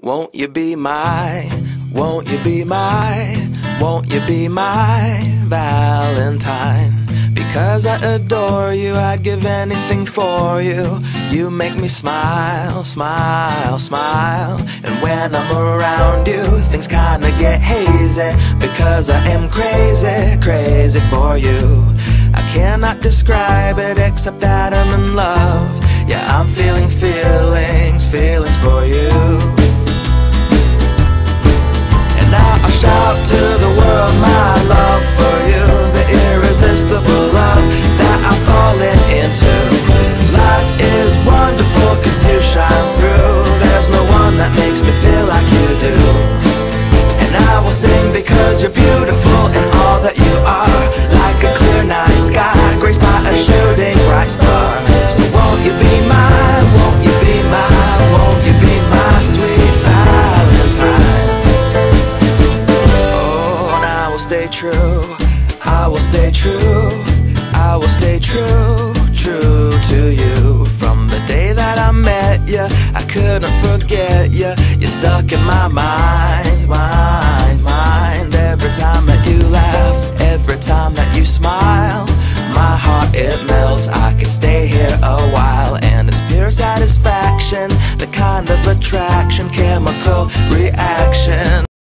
Won't you be my, won't you be my, won't you be my Valentine? Because I adore you, I'd give anything for you. You make me smile, smile, smile. And when I'm around you, things kinda get hazy. Because I am crazy, crazy for you. I cannot describe it except that I'm in love. Yeah, I'm feeling feelings, feelings for you. Now I'll shout to the world my love for you, the irresistible love that I'm falling into. Life is wonderful cause you shine through. There's no one that makes me feel like you do. And I will sing because you're beautiful and all that you are. Like a clear night sky, graced by a shooting bright star. So won't you be mine, won't you be mine, won't you be my sweet Valentine? Stay true, I will stay true, I will stay true, true to you. From the day that I met you, I couldn't forget you. You're stuck in my mind, mind, mind. Every time that you laugh, every time that you smile, my heart it melts, I could stay here a while. And it's pure satisfaction, the kind of attraction, chemical reaction.